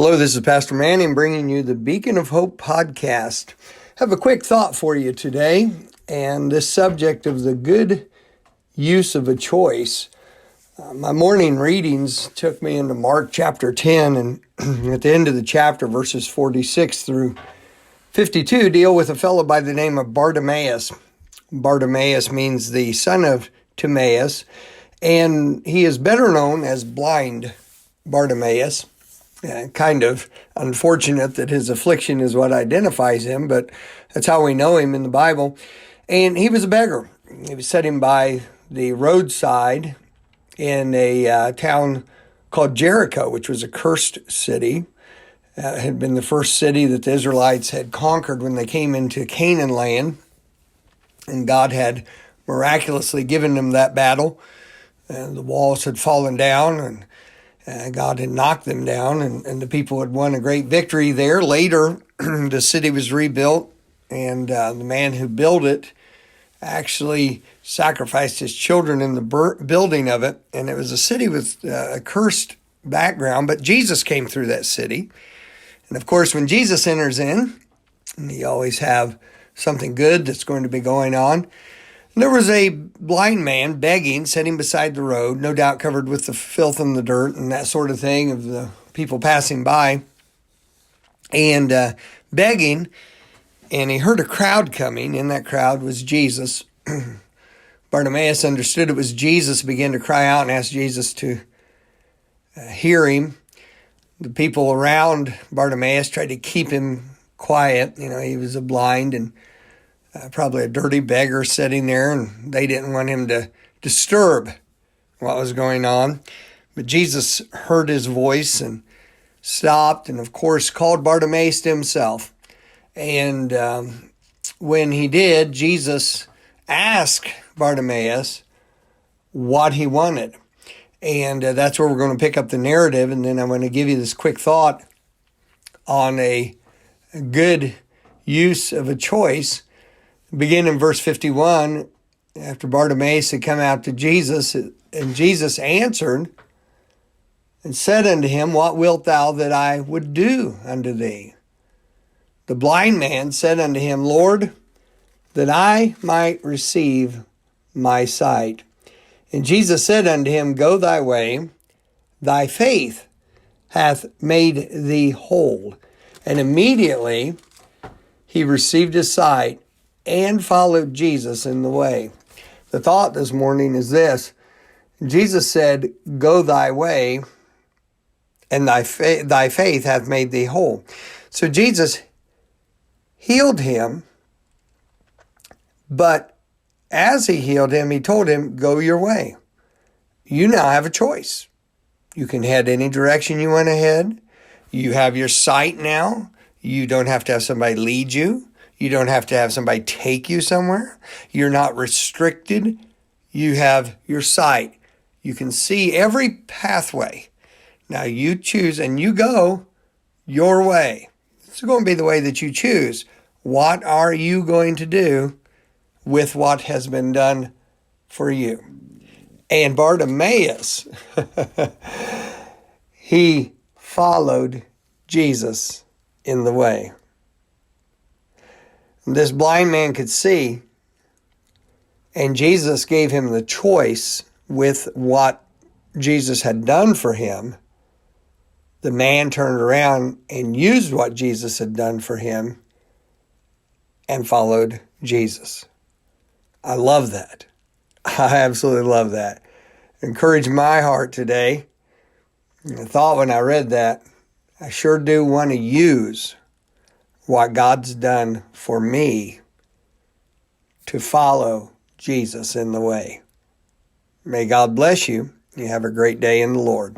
Hello, this is Pastor Manning bringing you the Beacon of Hope podcast. I have a quick thought for you today, and this subject of the good use of a choice. My morning readings took me into Mark chapter 10, and at the end of the chapter, verses 46 through 52 deal with a fellow by the name of Bartimaeus. Bartimaeus means the son of Timaeus, and he is better known as blind Bartimaeus. Kind of unfortunate that his affliction is what identifies him, but that's how we know him in the Bible. And he was a beggar. He was sitting by the roadside in a town called Jericho, which was a cursed city. It had been the first city that the Israelites had conquered when they came into Canaan land. And God had miraculously given them that battle. The walls had fallen down, and God had knocked them down, and the people had won a great victory there. Later, the city was rebuilt, and the man who built it actually sacrificed his children in the building of it. And it was a city with a cursed background, but Jesus came through that city. And of course, when Jesus enters in, you always have something good that's going to be going on. There was a blind man begging, sitting beside the road, no doubt covered with the filth and the dirt and that sort of thing of the people passing by, and begging, and he heard a crowd coming. In that crowd was Jesus. Bartimaeus understood it was Jesus, began to cry out and ask Jesus to hear him. The people around Bartimaeus tried to keep him quiet. He was a blind and probably a dirty beggar sitting there, and they didn't want him to disturb what was going on. But Jesus heard his voice and stopped, and of course called Bartimaeus to himself. And when he did, Jesus asked Bartimaeus what he wanted. And that's where we're going to pick up the narrative, and then I'm going to give you this quick thought on a good use of a choice. Begin in verse 51, after Bartimaeus had come out to Jesus, and Jesus answered and said unto him, What wilt thou that I would do unto thee? The blind man said unto him, Lord, that I might receive my sight. And Jesus said unto him, Go thy way, thy faith hath made thee whole. And immediately he received his sight and followed Jesus in the way. The thought this morning is this. Jesus said, Go thy way, and thy faith hath made thee whole. So Jesus healed him, but as he healed him, he told him, Go your way. You now have a choice. You can head any direction you want to head. You have your sight now. You don't have to have somebody lead you. You don't have to have somebody take you somewhere. You're not restricted. You have your sight. You can see every pathway. Now you choose and you go your way. It's going to be the way that you choose. What are you going to do with what has been done for you? And Bartimaeus, he followed Jesus in the way. This blind man could see, and Jesus gave him the choice with what Jesus had done for him. The man turned around and used what Jesus had done for him and followed Jesus. I love that. I absolutely love that. Encouraged my heart today. I thought when I read that, I sure do want to use what God's done for me to follow Jesus in the way. May God bless you. You have a great day in the Lord.